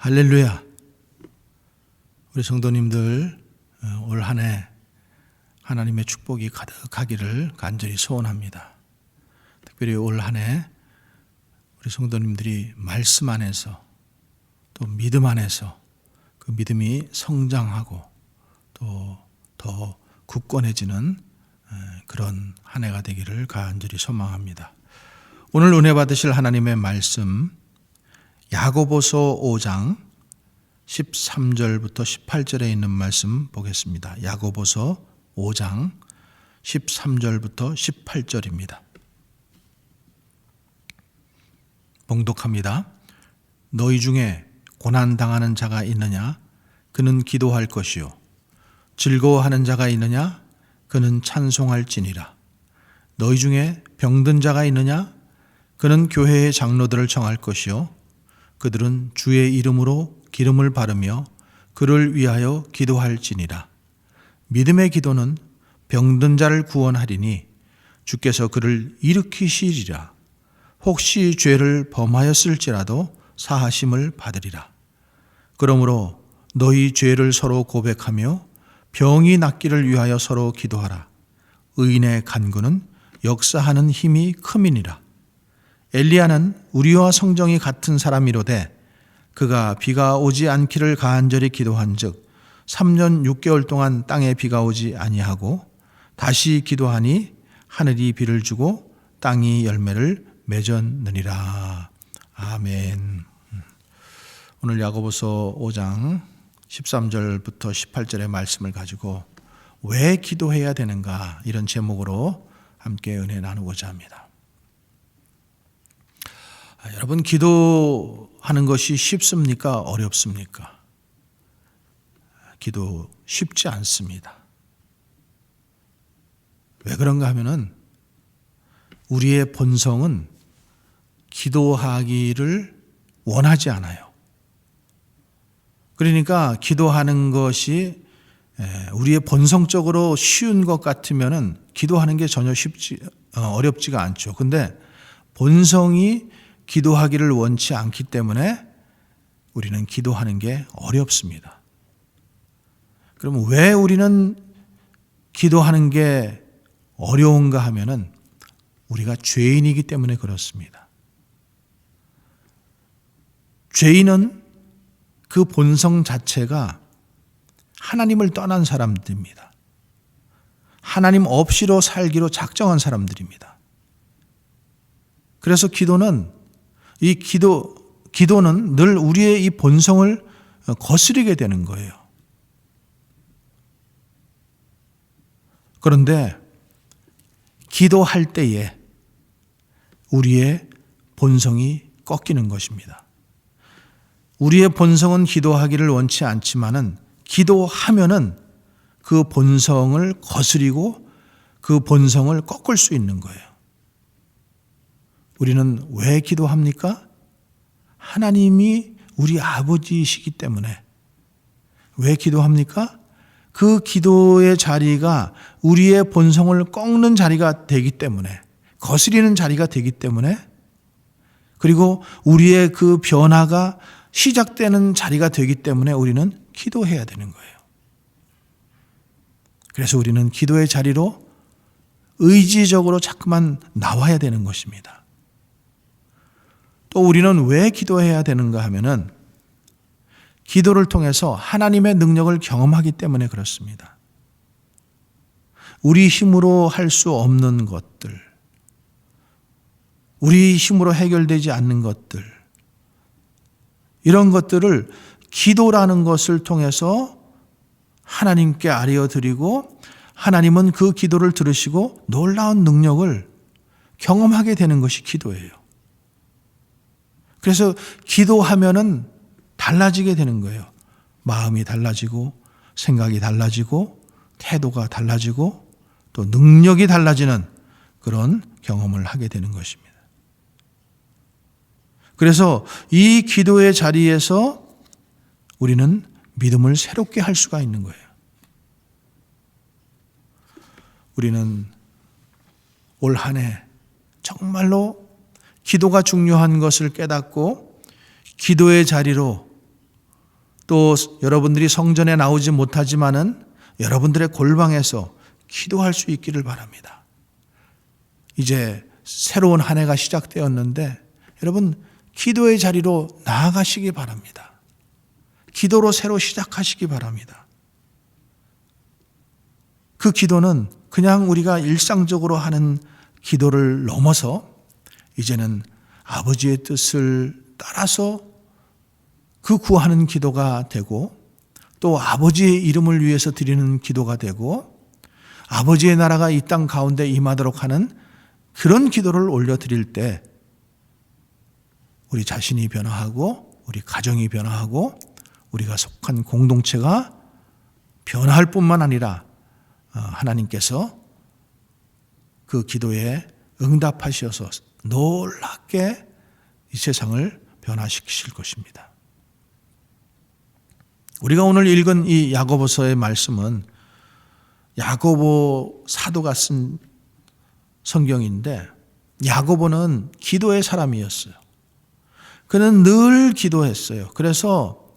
할렐루야. 우리 성도님들 올 한 해 하나님의 축복이 가득하기를 간절히 소원합니다. 특별히 올 한 해 우리 성도님들이 말씀 안에서 또 믿음 안에서 그 믿음이 성장하고 또 더 굳건해지는 그런 한 해가 되기를 간절히 소망합니다. 오늘 은혜 받으실 하나님의 말씀 야고보서 5장 13절부터 18절에 있는 말씀 보겠습니다. 야고보서 5장 13절부터 18절입니다. 봉독합니다. 너희 중에 고난당하는 자가 있느냐? 그는 기도할 것이요. 즐거워하는 자가 있느냐? 그는 찬송할지니라. 너희 중에 병든 자가 있느냐? 그는 교회의 장로들을 청할 것이요. 그들은 주의 이름으로 기름을 바르며 그를 위하여 기도할지니라. 믿음의 기도는 병든 자를 구원하리니 주께서 그를 일으키시리라. 혹시 죄를 범하였을지라도 사하심을 받으리라. 그러므로 너희 죄를 서로 고백하며 병이 낫기를 위하여 서로 기도하라. 의인의 간구는 역사하는 힘이 큼이니라. 엘리야는 우리와 성정이 같은 사람이로되 그가 비가 오지 않기를 간절히 기도한즉 3년 6개월 동안 땅에 비가 오지 아니하고 다시 기도하니 하늘이 비를 주고 땅이 열매를 맺었느니라. 아멘. 오늘 야고보서 5장 13절부터 18절의 말씀을 가지고 왜 기도해야 되는가 이런 제목으로 함께 은혜 나누고자 합니다. 여러분, 기도하는 것이 쉽습니까? 어렵습니까? 기도 쉽지 않습니다. 왜 그런가 하면은 우리의 본성은 기도하기를 원하지 않아요. 그러니까 기도하는 것이 우리의 본성적으로 쉬운 것 같으면은 기도하는 게 전혀 어렵지가 않죠. 근데 본성이 기도하기를 원치 않기 때문에 우리는 기도하는 게 어렵습니다. 그럼 왜 우리는 기도하는 게 어려운가 하면은 우리가 죄인이기 때문에 그렇습니다. 죄인은 그 본성 자체가 하나님을 떠난 사람들입니다. 하나님 없이로 살기로 작정한 사람들입니다. 그래서 기도는 늘 우리의 이 본성을 거스르게 되는 거예요. 그런데 기도할 때에 우리의 본성이 꺾이는 것입니다. 우리의 본성은 기도하기를 원치 않지만은 기도하면은 그 본성을 거스리고 그 본성을 꺾을 수 있는 거예요. 우리는 왜 기도합니까? 하나님이 우리 아버지이시기 때문에. 왜 기도합니까? 그 기도의 자리가 우리의 본성을 꺾는 자리가 되기 때문에, 거스리는 자리가 되기 때문에, 그리고 우리의 그 변화가 시작되는 자리가 되기 때문에 우리는 기도해야 되는 거예요. 그래서 우리는 기도의 자리로 의지적으로 자꾸만 나와야 되는 것입니다. 또 우리는 왜 기도해야 되는가 하면은 기도를 통해서 하나님의 능력을 경험하기 때문에 그렇습니다. 우리 힘으로 할 수 없는 것들, 우리 힘으로 해결되지 않는 것들, 이런 것들을 기도라는 것을 통해서 하나님께 아뢰어드리고 하나님은 그 기도를 들으시고 놀라운 능력을 경험하게 되는 것이 기도예요. 그래서 기도하면은 달라지게 되는 거예요. 마음이 달라지고 생각이 달라지고 태도가 달라지고 또 능력이 달라지는 그런 경험을 하게 되는 것입니다. 그래서 이 기도의 자리에서 우리는 믿음을 새롭게 할 수가 있는 거예요. 우리는 올 한 해 정말로 기도가 중요한 것을 깨닫고 기도의 자리로 또 여러분들이 성전에 나오지 못하지만은 여러분들의 골방에서 기도할 수 있기를 바랍니다. 이제 새로운 한 해가 시작되었는데 여러분 기도의 자리로 나아가시기 바랍니다. 기도로 새로 시작하시기 바랍니다. 그 기도는 그냥 우리가 일상적으로 하는 기도를 넘어서 이제는 아버지의 뜻을 따라서 그 구하는 기도가 되고 또 아버지의 이름을 위해서 드리는 기도가 되고 아버지의 나라가 이 땅 가운데 임하도록 하는 그런 기도를 올려드릴 때 우리 자신이 변화하고 우리 가정이 변화하고 우리가 속한 공동체가 변화할 뿐만 아니라 하나님께서 그 기도에 응답하셔서 놀랍게 이 세상을 변화시키실 것입니다. 우리가 오늘 읽은 이 야고보서의 말씀은 야고보 사도가 쓴 성경인데 야고보는 기도의 사람이었어요. 그는 늘 기도했어요. 그래서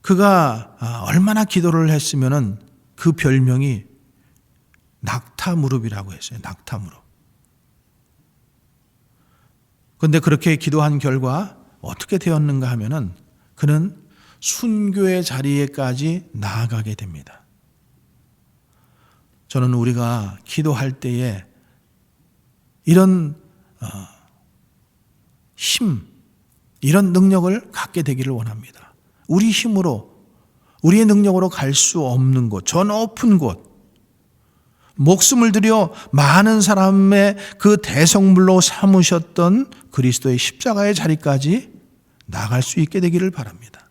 그가 얼마나 기도를 했으면은 그 별명이 낙타무릎이라고 했어요. 낙타무릎. 그런데 그렇게 기도한 결과 어떻게 되었는가 하면은 그는 순교의 자리에까지 나아가게 됩니다. 저는 우리가 기도할 때에 이런 힘, 이런 능력을 갖게 되기를 원합니다. 우리 힘으로, 우리의 능력으로 갈 수 없는 곳, 저 높은 곳, 목숨을 들여 많은 사람의 그 대성물로 삼으셨던 그리스도의 십자가의 자리까지 나갈 수 있게 되기를 바랍니다.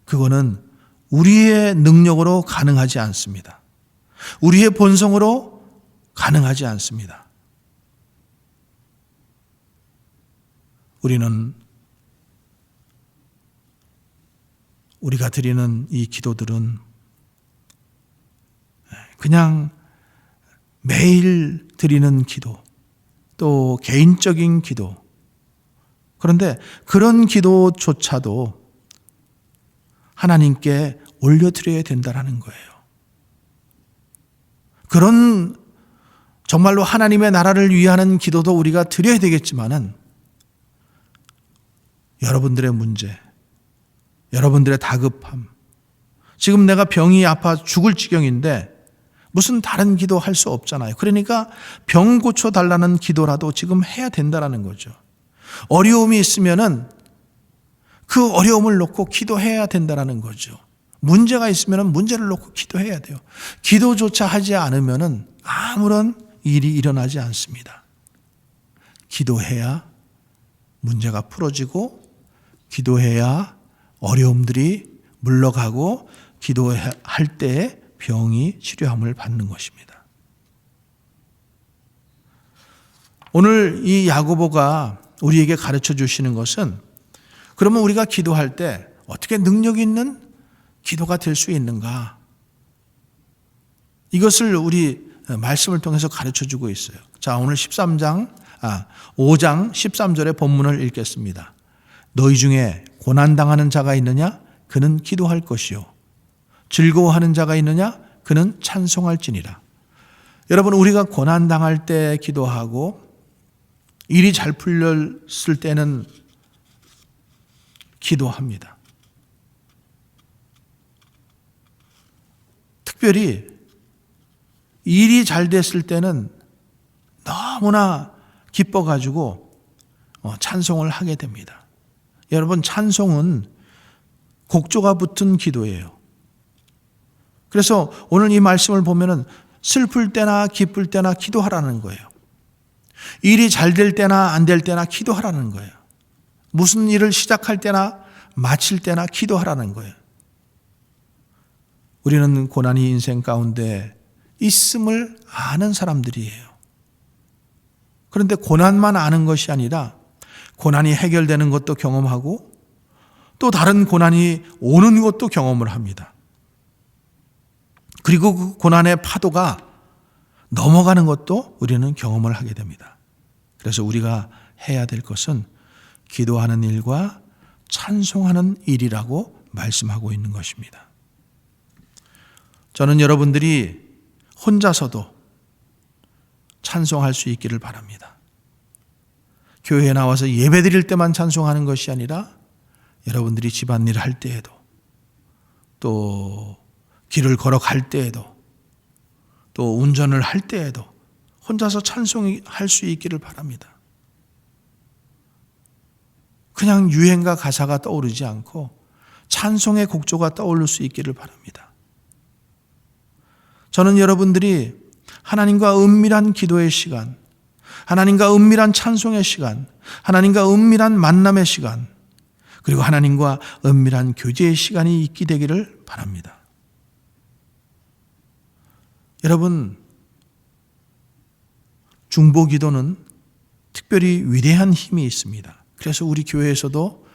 그거는 우리의 능력으로 가능하지 않습니다. 우리의 본성으로 가능하지 않습니다. 우리는 우리가 드리는 이 기도들은 그냥 매일 드리는 기도, 또 개인적인 기도. 그런데 그런 기도조차도 하나님께 올려드려야 된다는 거예요. 그런 정말로 하나님의 나라를 위하는 기도도 우리가 드려야 되겠지만은 여러분들의 문제, 여러분들의 다급함, 지금 내가 병이 아파 죽을 지경인데 무슨 다른 기도 할 수 없잖아요. 그러니까 병 고쳐달라는 기도라도 지금 해야 된다는 거죠. 어려움이 있으면은 그 어려움을 놓고 기도해야 된다는 거죠. 문제가 있으면 문제를 놓고 기도해야 돼요. 기도조차 하지 않으면 아무런 일이 일어나지 않습니다. 기도해야 문제가 풀어지고 기도해야 어려움들이 물러가고 기도할 때 병이 치료함을 받는 것입니다. 오늘 이 야고보가 우리에게 가르쳐 주시는 것은 그러면 우리가 기도할 때 어떻게 능력 있는 기도가 될 수 있는가? 이것을 우리 말씀을 통해서 가르쳐 주고 있어요. 자, 오늘 5장 13절의 본문을 읽겠습니다. 너희 중에 고난당하는 자가 있느냐? 그는 기도할 것이요. 즐거워하는 자가 있느냐? 그는 찬송할지니라. 여러분, 우리가 고난당할 때 기도하고 일이 잘 풀렸을 때는 기도합니다. 특별히 일이 잘 됐을 때는 너무나 기뻐가지고 찬송을 하게 됩니다. 여러분, 찬송은 곡조가 붙은 기도예요. 그래서 오늘 이 말씀을 보면은 슬플 때나 기쁠 때나 기도하라는 거예요. 일이 잘 될 때나 안 될 때나 기도하라는 거예요. 무슨 일을 시작할 때나 마칠 때나 기도하라는 거예요. 우리는 고난이 인생 가운데 있음을 아는 사람들이에요. 그런데 고난만 아는 것이 아니라 고난이 해결되는 것도 경험하고 또 다른 고난이 오는 것도 경험을 합니다. 그리고 그 고난의 파도가 넘어가는 것도 우리는 경험을 하게 됩니다. 그래서 우리가 해야 될 것은 기도하는 일과 찬송하는 일이라고 말씀하고 있는 것입니다. 저는 여러분들이 혼자서도 찬송할 수 있기를 바랍니다. 교회에 나와서 예배 드릴 때만 찬송하는 것이 아니라 여러분들이 집안일 할 때에도, 또 길을 걸어갈 때에도, 또 운전을 할 때에도 혼자서 찬송할 수 있기를 바랍니다. 그냥 유행가 가사가 떠오르지 않고 찬송의 곡조가 떠오를 수 있기를 바랍니다. 저는 여러분들이 하나님과 은밀한 기도의 시간, 하나님과 은밀한 찬송의 시간, 하나님과 은밀한 만남의 시간, 그리고 하나님과 은밀한 교제의 시간이 있게 되기를 바랍니다. 여러분, 중보기도는 특별히 위대한 힘이 있습니다. 그래서 우리 교회에서도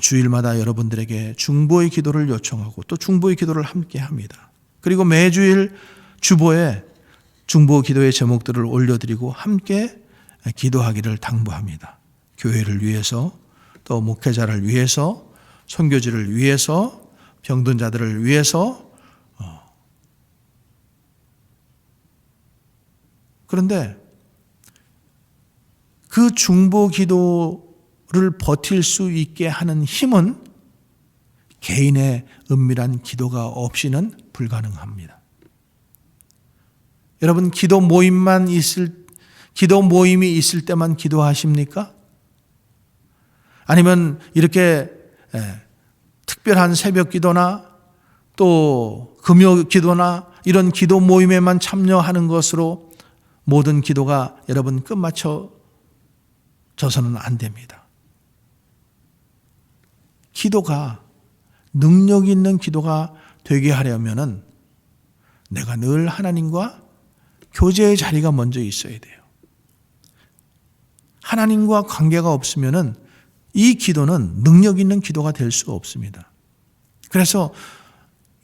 주일마다 여러분들에게 중보의 기도를 요청하고 또 중보의 기도를 함께 합니다. 그리고 매주일 주보에 중보 기도의 제목들을 올려드리고 함께 기도하기를 당부합니다. 교회를 위해서, 또 목회자를 위해서, 선교지를 위해서, 병든 자들을 위해서. 그런데 그 중보 기도를 버틸 수 있게 하는 힘은 개인의 은밀한 기도가 없이는 불가능합니다. 여러분, 기도 모임이 있을 때만 기도하십니까? 아니면 이렇게 특별한 새벽 기도나 또 금요 기도나 이런 기도 모임에만 참여하는 것으로 모든 기도가 여러분 끝마쳐져서는 안 됩니다. 기도가 능력 있는 기도가 되게 하려면은 내가 늘 하나님과 교제의 자리가 먼저 있어야 돼요. 하나님과 관계가 없으면은 이 기도는 능력 있는 기도가 될 수 없습니다. 그래서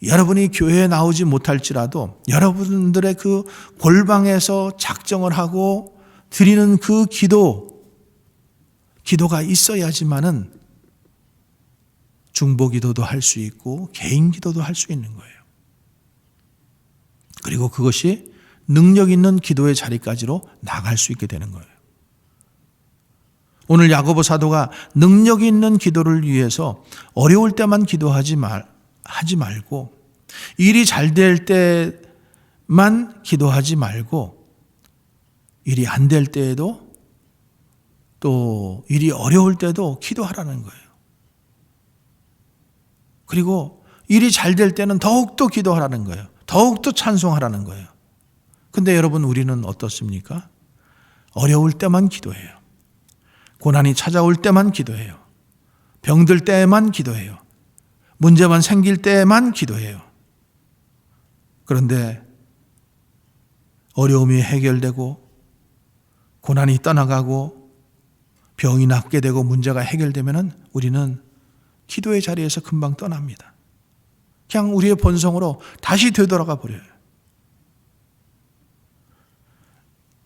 여러분이 교회에 나오지 못할지라도 여러분들의 그 골방에서 작정을 하고 드리는 그 기도가 있어야지만은 중보 기도도 할 수 있고 개인 기도도 할 수 있는 거예요. 그리고 그것이 능력 있는 기도의 자리까지로 나갈 수 있게 되는 거예요. 오늘 야고보 사도가 능력 있는 기도를 위해서 어려울 때만 기도하지 말고 일이 잘 될 때만 기도하지 말고 일이 안 될 때에도 또 일이 어려울 때도 기도하라는 거예요. 그리고 일이 잘 될 때는 더욱더 기도하라는 거예요. 더욱더 찬송하라는 거예요. 근데 여러분, 우리는 어떻습니까? 어려울 때만 기도해요. 고난이 찾아올 때만 기도해요. 병들 때만 기도해요. 문제만 생길 때만 기도해요. 그런데 어려움이 해결되고 고난이 떠나가고 병이 낫게 되고 문제가 해결되면은 우리는 기도의 자리에서 금방 떠납니다. 그냥 우리의 본성으로 다시 되돌아가 버려요.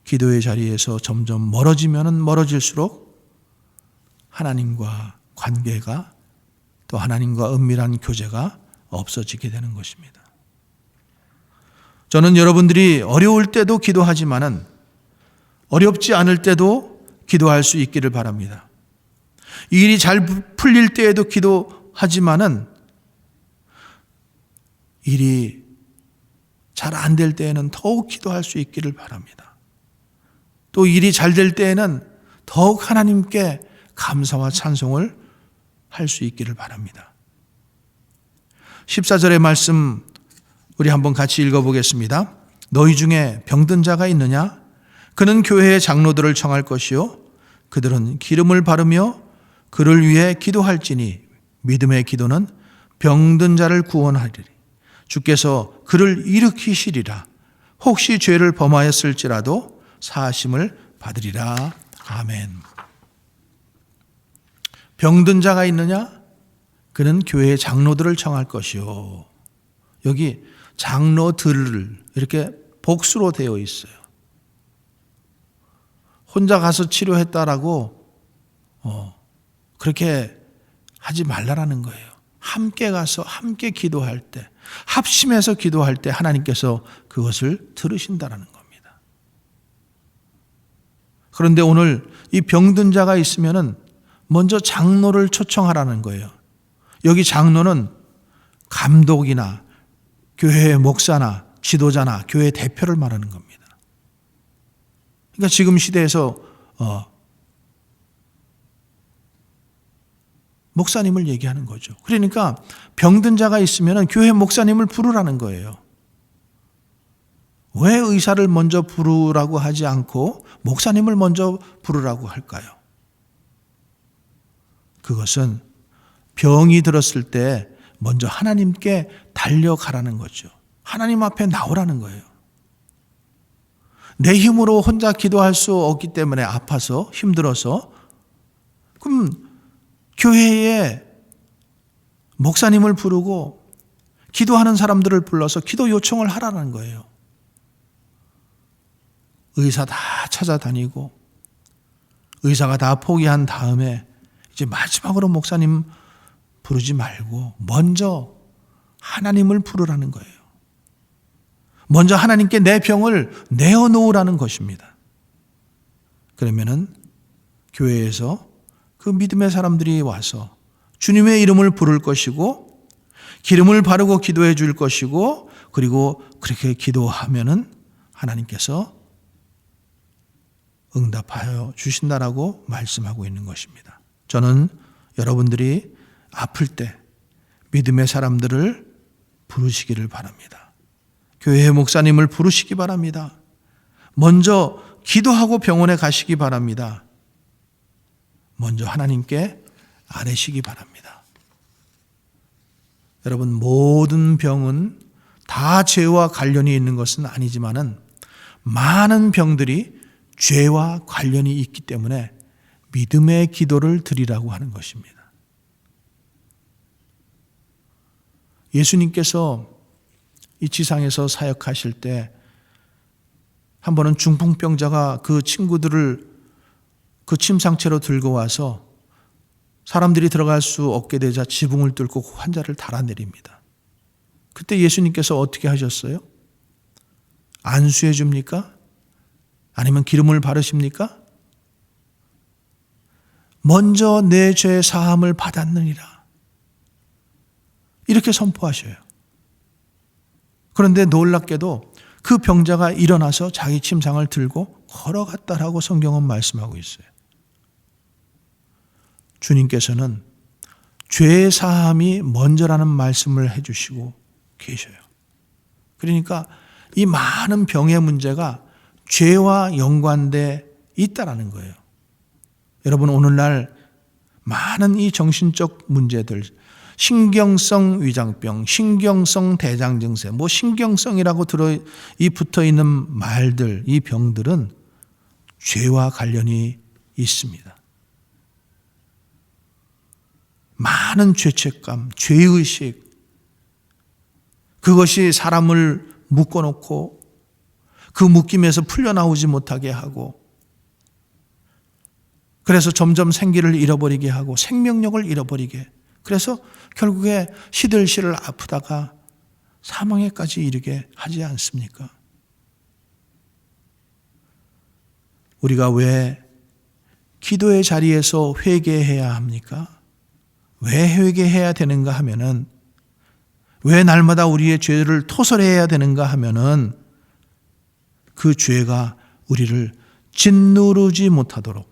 기도의 자리에서 점점 멀어지면은 멀어질수록 하나님과 관계가 또 하나님과 은밀한 교제가 없어지게 되는 것입니다. 저는 여러분들이 어려울 때도 기도하지만은 어렵지 않을 때도 기도할 수 있기를 바랍니다. 일이 잘 풀릴 때에도 기도하지만은 일이 잘 안 될 때에는 더욱 기도할 수 있기를 바랍니다. 또 일이 잘 될 때에는 더욱 하나님께 감사와 찬송을 할 수 있기를 바랍니다. 14절의 말씀 우리 한번 같이 읽어보겠습니다. 너희 중에 병든 자가 있느냐? 그는 교회의 장로들을 청할 것이요 그들은 기름을 바르며 그를 위해 기도할지니 믿음의 기도는 병든 자를 구원하리니 주께서 그를 일으키시리라. 혹시 죄를 범하였을지라도 사하심을 받으리라. 아멘. 병든 자가 있느냐? 그는 교회의 장로들을 청할 것이요. 여기 장로들을 이렇게 복수로 되어 있어요. 혼자 가서 치료했다라고 그렇게 하지 말라라는 거예요. 함께 가서 함께 기도할 때, 합심해서 기도할 때 하나님께서 그것을 들으신다라는 겁니다. 그런데 오늘 이 병든 자가 있으면은 먼저 장로를 초청하라는 거예요. 여기 장로는 감독이나 교회 목사나 지도자나 교회 대표를 말하는 겁니다. 그러니까 지금 시대에서 목사님을 얘기하는 거죠. 그러니까 병든 자가 있으면 교회 목사님을 부르라는 거예요. 왜 의사를 먼저 부르라고 하지 않고 목사님을 먼저 부르라고 할까요? 그것은 병이 들었을 때 먼저 하나님께 달려가라는 거죠. 하나님 앞에 나오라는 거예요. 내 힘으로 혼자 기도할 수 없기 때문에 아파서 힘들어서 그럼 교회에 목사님을 부르고 기도하는 사람들을 불러서 기도 요청을 하라는 거예요. 의사 다 찾아다니고 의사가 다 포기한 다음에 이제 마지막으로 목사님 부르지 말고 먼저 하나님을 부르라는 거예요. 먼저 하나님께 내 병을 내어놓으라는 것입니다. 그러면은 교회에서 그 믿음의 사람들이 와서 주님의 이름을 부를 것이고 기름을 바르고 기도해 줄 것이고 그리고 그렇게 기도하면은 하나님께서 응답하여 주신다라고 말씀하고 있는 것입니다. 저는 여러분들이 아플 때 믿음의 사람들을 부르시기를 바랍니다. 교회 목사님을 부르시기 바랍니다. 먼저 기도하고 병원에 가시기 바랍니다. 먼저 하나님께 아뢰시기 바랍니다. 여러분, 모든 병은 다 죄와 관련이 있는 것은 아니지만은 많은 병들이 죄와 관련이 있기 때문에 믿음의 기도를 드리라고 하는 것입니다. 예수님께서 이 지상에서 사역하실 때 한 번은 중풍병자가 그 친구들을 그 침상채로 들고 와서 사람들이 들어갈 수 없게 되자 지붕을 뚫고 환자를 달아내립니다. 그때 예수님께서 어떻게 하셨어요? 안수해 줍니까? 아니면 기름을 바르십니까? 먼저 내 죄 사함을 받았느니라. 이렇게 선포하셔요. 그런데 놀랍게도 그 병자가 일어나서 자기 침상을 들고 걸어갔다라고 성경은 말씀하고 있어요. 주님께서는 죄 사함이 먼저라는 말씀을 해주시고 계셔요. 그러니까 이 많은 병의 문제가 죄와 연관돼 있다라는 거예요. 여러분, 오늘날 많은 이 정신적 문제들, 신경성 위장병, 신경성 대장 증세, 신경성이라고 붙어 있는 말들, 이 병들은 죄와 관련이 있습니다. 많은 죄책감, 죄의식, 그것이 사람을 묶어놓고 그 묶임에서 풀려나오지 못하게 하고 그래서 점점 생기를 잃어버리게 하고 생명력을 잃어버리게, 그래서 결국에 시들시들 아프다가 사망에까지 이르게 하지 않습니까? 우리가 왜 기도의 자리에서 회개해야 합니까? 왜 회개해야 되는가 하면은, 왜 날마다 우리의 죄를 토설해야 되는가 하면은 그 죄가 우리를 짓누르지 못하도록,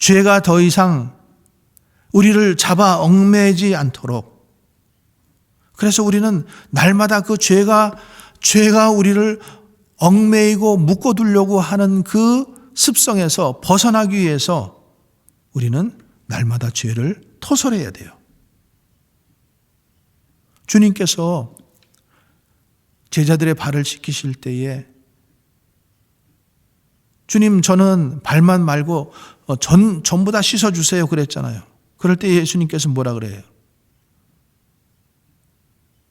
죄가 더 이상 우리를 잡아 얽매지 않도록, 그래서 우리는 날마다 그 죄가 우리를 얽매이고 묶어두려고 하는 그 습성에서 벗어나기 위해서 우리는 날마다 죄를 토설해야 돼요. 주님께서 제자들의 발을 씻기실 때에 주님, 저는 발만 말고 전부 다 씻어주세요 그랬잖아요. 그럴 때 예수님께서 뭐라 그래요?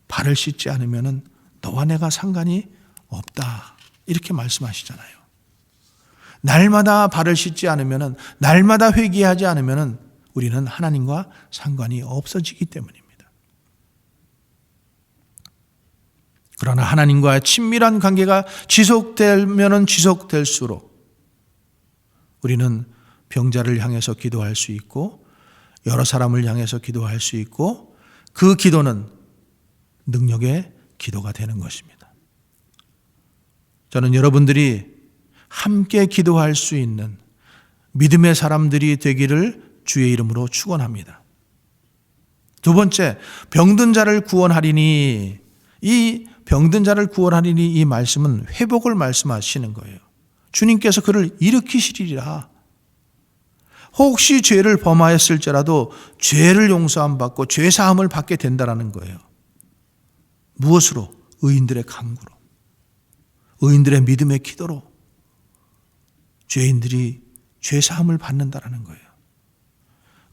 발을 씻지 않으면 너와 내가 상관이 없다, 이렇게 말씀하시잖아요. 날마다 발을 씻지 않으면, 날마다 회개하지 않으면 우리는 하나님과 상관이 없어지기 때문입니다. 그러나 하나님과의 친밀한 관계가 지속되면은 지속될수록 우리는 병자를 향해서 기도할 수 있고 여러 사람을 향해서 기도할 수 있고 그 기도는 능력의 기도가 되는 것입니다. 저는 여러분들이 함께 기도할 수 있는 믿음의 사람들이 되기를 주의 이름으로 축원합니다. 두 번째, 병든 자를 구원하리니, 이 병든 자를 구원하리니 이 말씀은 회복을 말씀하시는 거예요. 주님께서 그를 일으키시리라. 혹시 죄를 범하였을지라도 죄를 용서함 받고 죄 사함을 받게 된다라는 거예요. 무엇으로? 의인들의 간구로, 의인들의 믿음의 기도로 죄인들이 죄 사함을 받는다라는 거예요.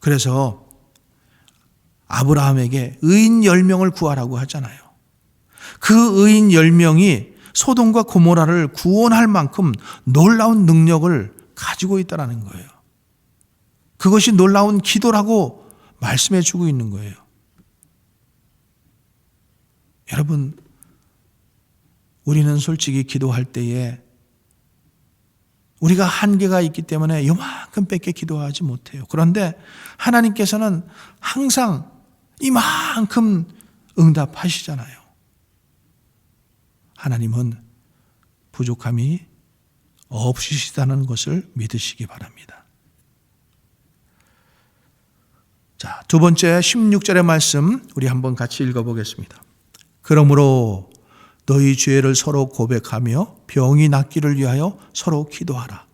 그래서 아브라함에게 의인 10명을 구하라고 하잖아요. 그 의인 10명이 소돔과 고모라를 구원할 만큼 놀라운 능력을 가지고 있다는 거예요. 그것이 놀라운 기도라고 말씀해 주고 있는 거예요. 여러분, 우리는 솔직히 기도할 때에 우리가 한계가 있기 때문에 요만큼 밖에 기도하지 못해요. 그런데 하나님께서는 항상 이만큼 응답하시잖아요. 하나님은 부족함이 없으시다는 것을 믿으시기 바랍니다. 자, 두 번째 16절의 말씀 우리 한번 같이 읽어보겠습니다. 그러므로 너희 죄를 서로 고백하며 병이 낫기를 위하여 서로 기도하라.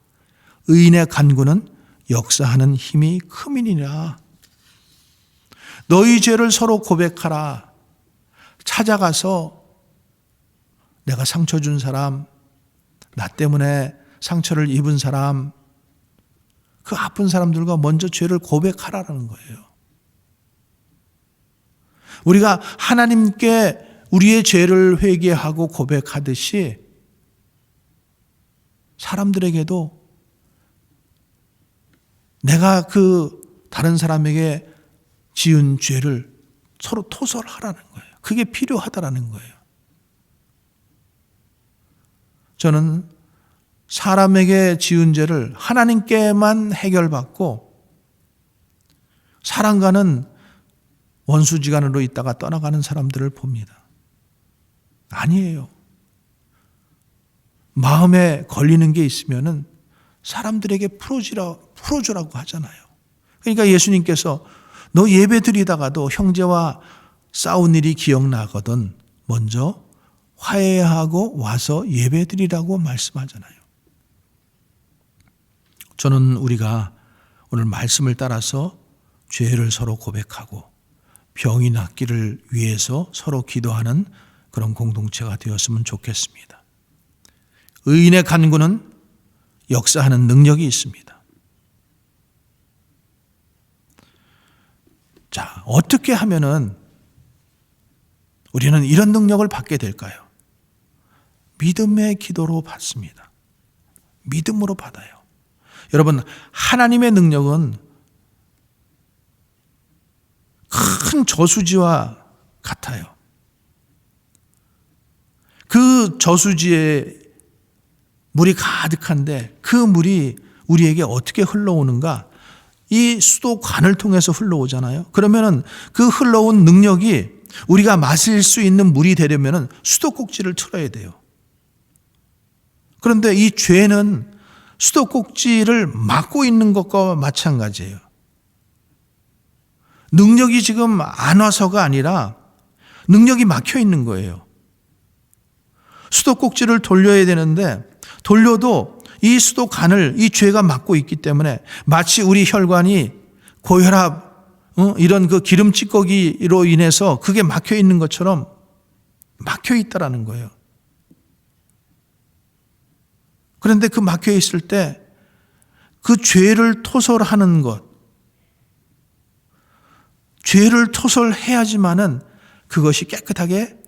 의인의 간구는 역사하는 힘이 크미니라. 너희 죄를 서로 고백하라. 찾아가서 내가 상처 준 사람, 나 때문에 상처를 입은 사람, 그 아픈 사람들과 먼저 죄를 고백하라는 거예요. 우리가 하나님께 우리의 죄를 회개하고 고백하듯이 사람들에게도 내가 그 다른 사람에게 지은 죄를 서로 토설하라는 거예요. 그게 필요하다라는 거예요. 저는 사람에게 지은 죄를 하나님께만 해결받고 사랑과는 원수지간으로 있다가 떠나가는 사람들을 봅니다. 아니에요. 마음에 걸리는 게 있으면은 사람들에게 풀어주라고 하잖아요. 그러니까 예수님께서 너 예배 드리다가도 형제와 싸운 일이 기억나거든 먼저 화해하고 와서 예배 드리라고 말씀하잖아요. 저는 우리가 오늘 말씀을 따라서 죄를 서로 고백하고 병이 낫기를 위해서 서로 기도하는 그런 공동체가 되었으면 좋겠습니다. 의인의 간구는 역사하는 능력이 있습니다. 자, 어떻게 하면은 우리는 이런 능력을 받게 될까요? 믿음의 기도로 받습니다. 믿음으로 받아요. 여러분, 하나님의 능력은 큰 저수지와 같아요. 그 저수지에 물이 가득한데 그 물이 우리에게 어떻게 흘러오는가? 이 수도관을 통해서 흘러오잖아요. 그러면은 그 흘러온 능력이 우리가 마실 수 있는 물이 되려면은 수도꼭지를 틀어야 돼요. 그런데 이 죄는 수도꼭지를 막고 있는 것과 마찬가지예요. 능력이 지금 안 와서가 아니라 능력이 막혀 있는 거예요. 수도꼭지를 돌려야 되는데 돌려도 이 수도관을 이 죄가 막고 있기 때문에 마치 우리 혈관이 고혈압 이런 그 기름 찌꺼기로 인해서 그게 막혀 있는 것처럼 막혀 있다라는 거예요. 그런데 그 막혀 있을 때 그 죄를 토설하는 것, 죄를 토설해야지만은 그것이 깨끗하게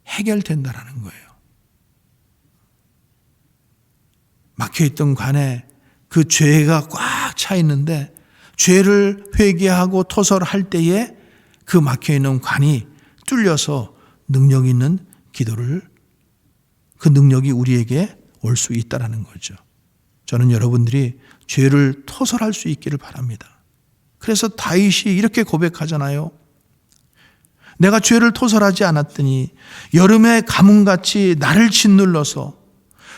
해결된다라는 거예요. 막혀있던 관에 그 죄가 꽉 차 있는데 죄를 회개하고 토설할 때에 그 막혀있는 관이 뚫려서 능력 있는 기도를, 그 능력이 우리에게 올 수 있다는 거죠. 저는 여러분들이 죄를 토설할 수 있기를 바랍니다. 그래서 다윗이 이렇게 고백하잖아요. 내가 죄를 토설하지 않았더니 여름의 가뭄같이 나를 짓눌러서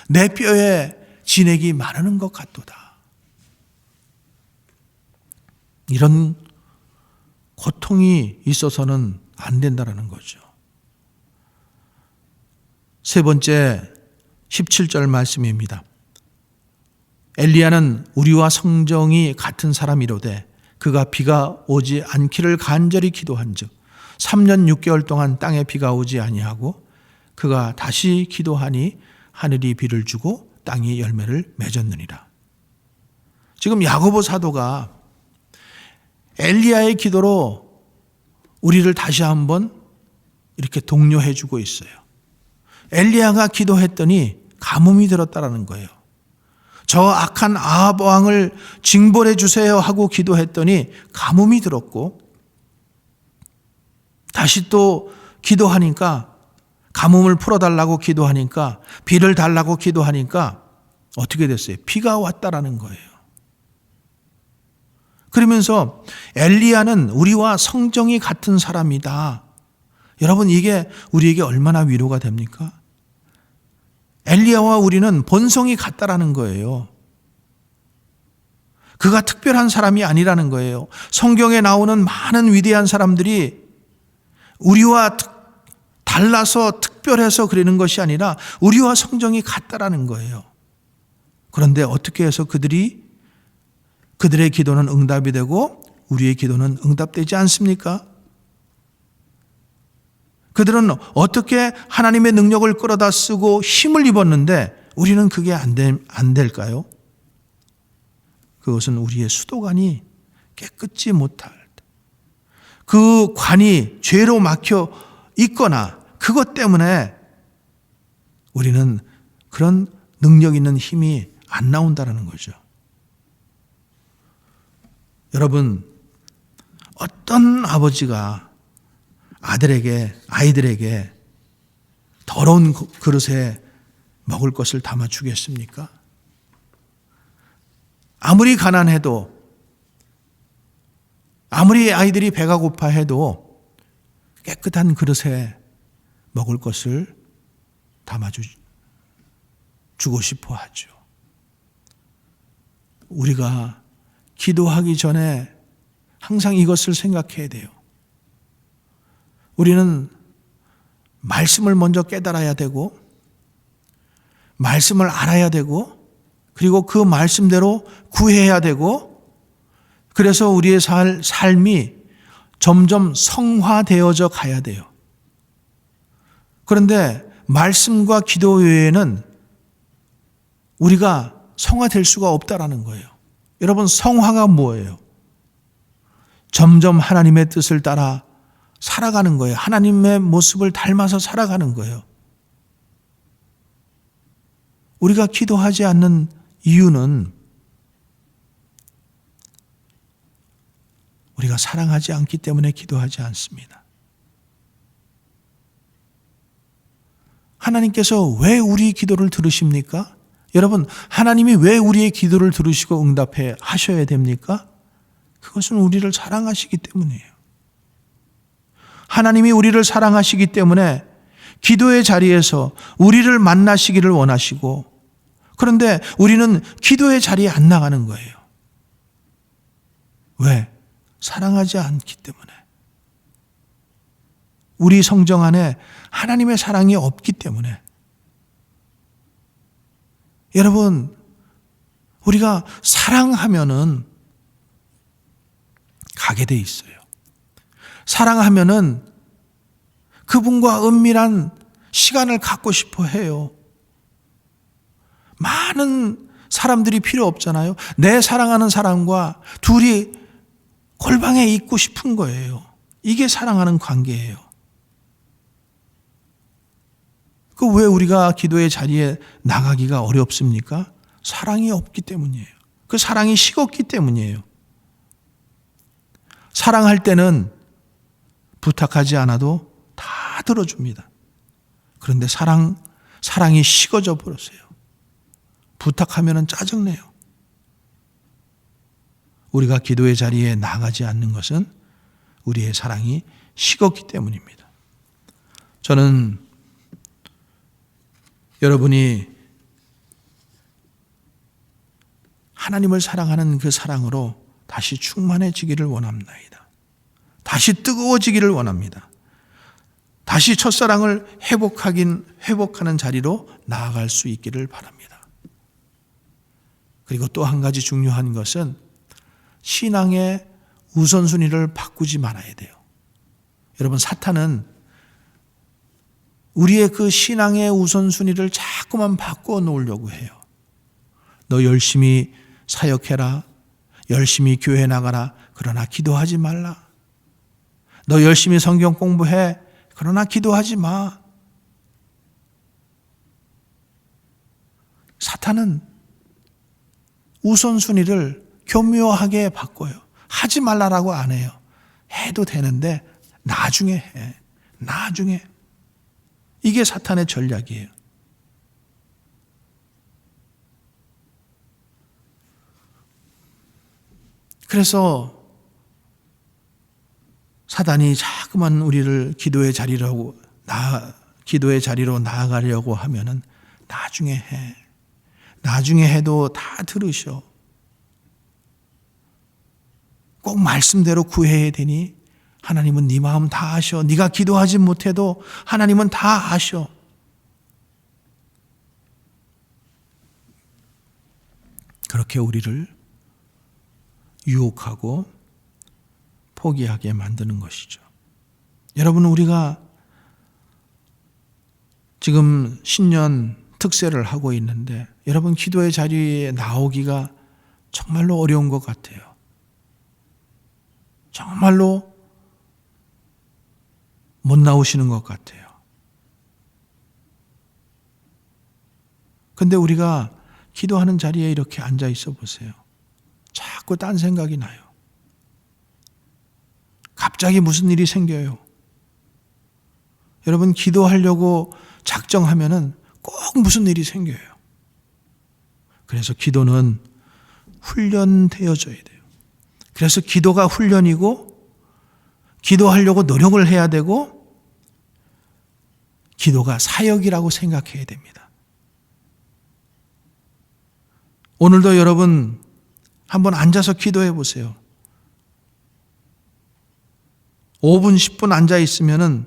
내 뼈에 진액이 마르는 것 같도다. 이런 고통이 있어서는 안 된다는 거죠. 세 번째 17절 말씀입니다. 엘리야는 우리와 성정이 같은 사람이로되 그가 비가 오지 않기를 간절히 기도한즉 3년 6개월 동안 땅에 비가 오지 아니하고 그가 다시 기도하니 하늘이 비를 주고 땅이 열매를 맺었느니라. 지금 야고보 사도가 엘리야의 기도로 우리를 다시 한번 이렇게 독려해 주고 있어요. 엘리야가 기도했더니 가뭄이 들었다라는 거예요. 저 악한 아합 왕을 징벌해 주세요 하고 기도했더니 가뭄이 들었고, 다시 또 기도하니까, 가뭄을 풀어달라고 기도하니까, 비를 달라고 기도하니까 어떻게 됐어요? 비가 왔다라는 거예요. 그러면서 엘리야는 우리와 성정이 같은 사람이다. 여러분, 이게 우리에게 얼마나 위로가 됩니까? 엘리야와 우리는 본성이 같다라는 거예요. 그가 특별한 사람이 아니라는 거예요. 성경에 나오는 많은 위대한 사람들이 우리와 달라서 특별해서 그러는 것이 아니라 우리와 성정이 같다라는 거예요. 그런데 어떻게 해서 그들의 기도는 응답이 되고 우리의 기도는 응답되지 않습니까? 그들은 어떻게 하나님의 능력을 끌어다 쓰고 힘을 입었는데 우리는 그게 안 될까요? 그것은 우리의 수도관이 깨끗지 못할, 그 관이 죄로 막혀 있거나 그것 때문에 우리는 그런 능력 있는 힘이 안 나온다는 거죠. 여러분, 어떤 아버지가 아이들에게 더러운 그릇에 먹을 것을 담아 주겠습니까? 아무리 가난해도, 아무리 아이들이 배가 고파해도 깨끗한 그릇에 먹을 것을 담아 주고 싶어 하죠. 우리가 기도하기 전에 항상 이것을 생각해야 돼요. 우리는 말씀을 먼저 깨달아야 되고, 말씀을 알아야 되고, 그리고 그 말씀대로 구해야 되고, 그래서 우리의 삶이 점점 성화되어져 가야 돼요. 그런데 말씀과 기도 외에는 우리가 성화될 수가 없다라는 거예요. 여러분, 성화가 뭐예요? 점점 하나님의 뜻을 따라 살아가는 거예요. 하나님의 모습을 닮아서 살아가는 거예요. 우리가 기도하지 않는 이유는 우리가 사랑하지 않기 때문에 기도하지 않습니다. 하나님께서 왜 우리 기도를 들으십니까? 여러분, 하나님이 왜 우리의 기도를 들으시고 응답해 하셔야 됩니까? 그것은 우리를 사랑하시기 때문이에요. 하나님이 우리를 사랑하시기 때문에 기도의 자리에서 우리를 만나시기를 원하시고, 그런데 우리는 기도의 자리에 안 나가는 거예요. 왜? 사랑하지 않기 때문에. 우리 성정 안에 하나님의 사랑이 없기 때문에. 여러분, 우리가 사랑하면은 가게 돼 있어요. 사랑하면은 그분과 은밀한 시간을 갖고 싶어 해요. 많은 사람들이 필요 없잖아요. 내 사랑하는 사람과 둘이 골방에 있고 싶은 거예요. 이게 사랑하는 관계예요. 그 왜 우리가 기도의 자리에 나가기가 어렵습니까? 사랑이 없기 때문이에요. 그 사랑이 식었기 때문이에요. 사랑할 때는 부탁하지 않아도 다 들어줍니다. 그런데 사랑이 식어져 버렸어요. 부탁하면 짜증내요. 우리가 기도의 자리에 나가지 않는 것은 우리의 사랑이 식었기 때문입니다. 저는 여러분이 하나님을 사랑하는 그 사랑으로 다시 충만해지기를 원합니다. 다시 뜨거워지기를 원합니다. 다시 첫사랑을 회복하는 자리로 나아갈 수 있기를 바랍니다. 그리고 또 한 가지 중요한 것은 신앙의 우선순위를 바꾸지 말아야 돼요. 여러분, 사탄은 우리의 그 신앙의 우선순위를 자꾸만 바꾸어 놓으려고 해요. 너 열심히 사역해라. 열심히 교회 나가라. 그러나 기도하지 말라. 너 열심히 성경 공부해. 그러나 기도하지 마. 사탄은 우선순위를 교묘하게 바꿔요. 하지 말라라고 안 해요. 해도 되는데 나중에 해. 나중에. 이게 사탄의 전략이에요. 그래서 사단이 자꾸만 우리를 기도의 자리로 나아가려고 하면은 나중에 해. 나중에 해도 다 들으셔. 꼭 말씀대로 구해야 되니 하나님은 네 마음 다 아셔. 네가 기도하지 못해도 하나님은 다 아셔. 그렇게 우리를 유혹하고 포기하게 만드는 것이죠. 여러분, 우리가 지금 신년 특세를 하고 있는데 여러분, 기도의 자리에 나오기가 정말로 어려운 것 같아요. 정말로 못 나오시는 것 같아요. 근데 우리가 기도하는 자리에 이렇게 앉아 있어 보세요. 자꾸 딴 생각이 나요. 갑자기 무슨 일이 생겨요. 여러분, 기도하려고 작정하면은 꼭 무슨 일이 생겨요. 그래서 기도는 훈련되어져야 돼요. 그래서 기도가 훈련이고 기도하려고 노력을 해야 되고 기도가 사역이라고 생각해야 됩니다. 오늘도 여러분 한번 앉아서 기도해 보세요. 5분, 10분 앉아 있으면은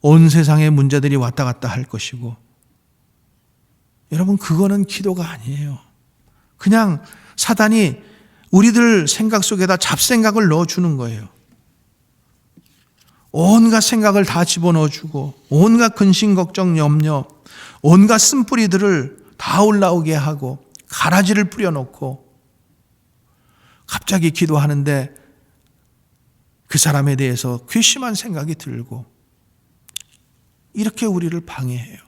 온 세상의 문제들이 왔다 갔다 할 것이고, 여러분, 그거는 기도가 아니에요. 그냥 사단이 우리들 생각 속에다 잡생각을 넣어주는 거예요. 온갖 생각을 다 집어넣어주고 온갖 근심, 걱정, 염려, 온갖 쓴뿌리들을 다 올라오게 하고 가라지를 뿌려놓고 갑자기 기도하는데 그 사람에 대해서 괘씸한 생각이 들고 이렇게 우리를 방해해요.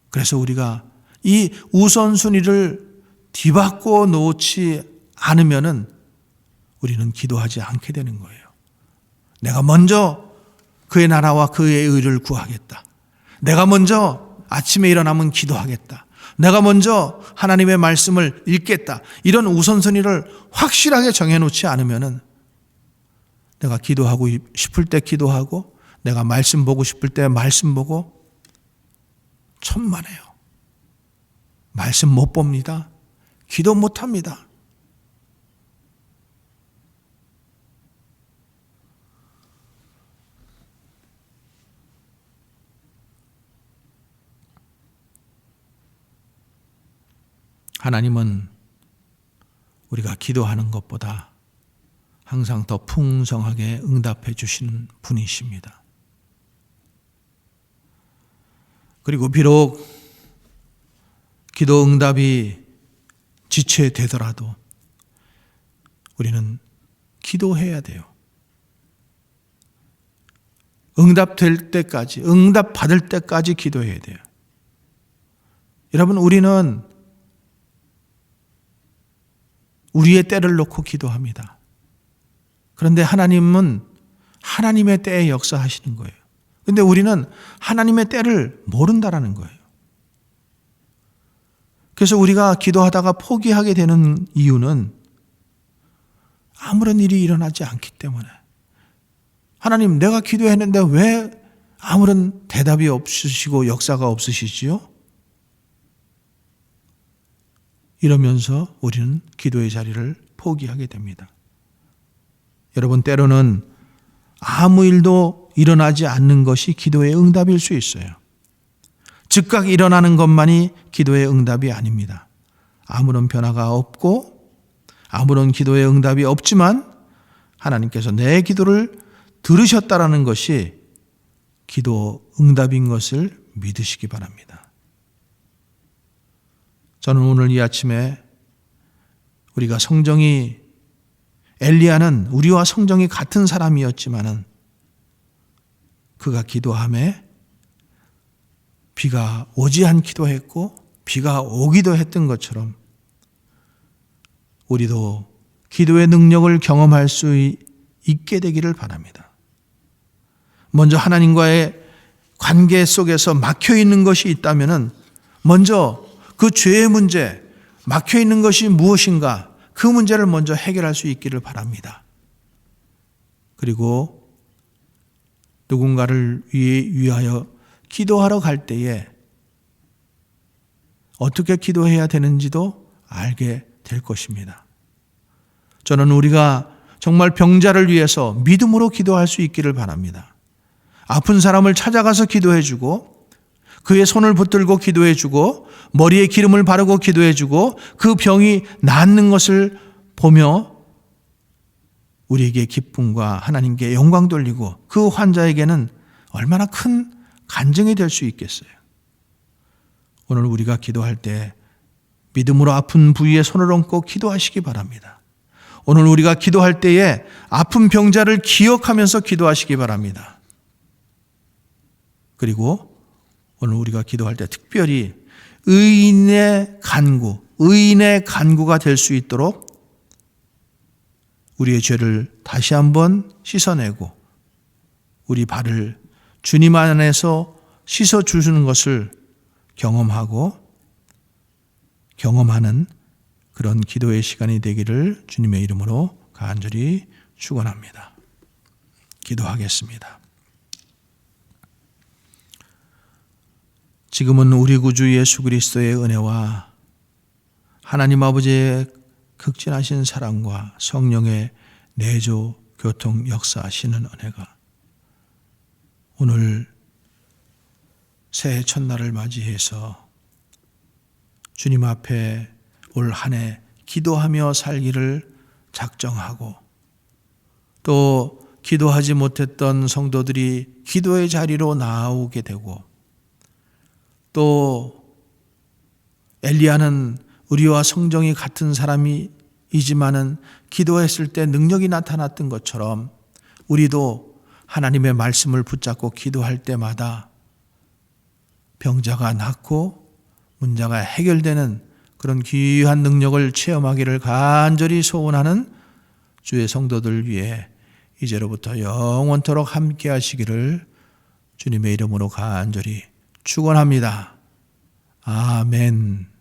그래서 우리가 이 우선순위를 뒤바꿔 놓지 않으면은 우리는 기도하지 않게 되는 거예요. 내가 먼저 그의 나라와 그의 의를 구하겠다. 내가 먼저 아침에 일어나면 기도하겠다. 내가 먼저 하나님의 말씀을 읽겠다. 이런 우선순위를 확실하게 정해놓지 않으면은 내가 기도하고 싶을 때 기도하고 내가 말씀 보고 싶을 때 말씀 보고 천만에요. 말씀 못 봅니다. 기도 못 합니다. 하나님은 우리가 기도하는 것보다 항상 더 풍성하게 응답해 주시는 분이십니다. 그리고 비록 기도 응답이 지체되더라도 우리는 기도해야 돼요. 응답될 때까지, 응답 받을 때까지 기도해야 돼요. 여러분, 우리는 우리의 때를 놓고 기도합니다. 그런데 하나님은 하나님의 때에 역사하시는 거예요. 그런데 우리는 하나님의 때를 모른다라는 거예요. 그래서 우리가 기도하다가 포기하게 되는 이유는 아무런 일이 일어나지 않기 때문에, 하나님, 내가 기도했는데 왜 아무런 대답이 없으시고 역사가 없으시지요? 이러면서 우리는 기도의 자리를 포기하게 됩니다. 여러분, 때로는 아무 일도 일어나지 않는 것이 기도의 응답일 수 있어요. 즉각 일어나는 것만이 기도의 응답이 아닙니다. 아무런 변화가 없고 아무런 기도의 응답이 없지만 하나님께서 내 기도를 들으셨다라는 것이 기도 응답인 것을 믿으시기 바랍니다. 저는 오늘 이 아침에 우리가 성정이, 엘리야는 우리와 성정이 같은 사람이었지만은 그가 기도함에 비가 오지 않기도 했고 비가 오기도 했던 것처럼 우리도 기도의 능력을 경험할 수 있게 되기를 바랍니다. 먼저 하나님과의 관계 속에서 막혀 있는 것이 있다면 먼저 그 죄의 문제, 막혀 있는 것이 무엇인가, 그 문제를 먼저 해결할 수 있기를 바랍니다. 그리고 누군가를 위하여 기도하러 갈 때에 어떻게 기도해야 되는지도 알게 될 것입니다. 저는 우리가 정말 병자를 위해서 믿음으로 기도할 수 있기를 바랍니다. 아픈 사람을 찾아가서 기도해주고 그의 손을 붙들고 기도해주고 머리에 기름을 바르고 기도해주고 그 병이 낫는 것을 보며 우리에게 기쁨과 하나님께 영광 돌리고 그 환자에게는 얼마나 큰 간증이 될 수 있겠어요. 오늘 우리가 기도할 때 믿음으로 아픈 부위에 손을 얹고 기도하시기 바랍니다. 오늘 우리가 기도할 때에 아픈 병자를 기억하면서 기도하시기 바랍니다. 그리고 오늘 우리가 기도할 때 특별히 의인의 간구가 될 수 있도록 우리의 죄를 다시 한번 씻어내고 우리 발을 주님 안에서 씻어주시는 것을 경험하는 그런 기도의 시간이 되기를 주님의 이름으로 간절히 축원합니다. 기도하겠습니다. 지금은 우리 구주 예수 그리스도의 은혜와 하나님 아버지의 극진하신 사랑과 성령의 내조 교통 역사하시는 은혜가 오늘 새해 첫날을 맞이해서 주님 앞에 올 한 해 기도하며 살기를 작정하고 또 기도하지 못했던 성도들이 기도의 자리로 나오게 되고 또 엘리야는 우리와 성정이 같은 사람이지만은 기도했을 때 능력이 나타났던 것처럼 우리도 하나님의 말씀을 붙잡고 기도할 때마다 병자가 낫고 문제가 해결되는 그런 귀한 능력을 체험하기를 간절히 소원하는 주의 성도들 위해 이제로부터 영원토록 함께 하시기를 주님의 이름으로 간절히 축원합니다. 아멘.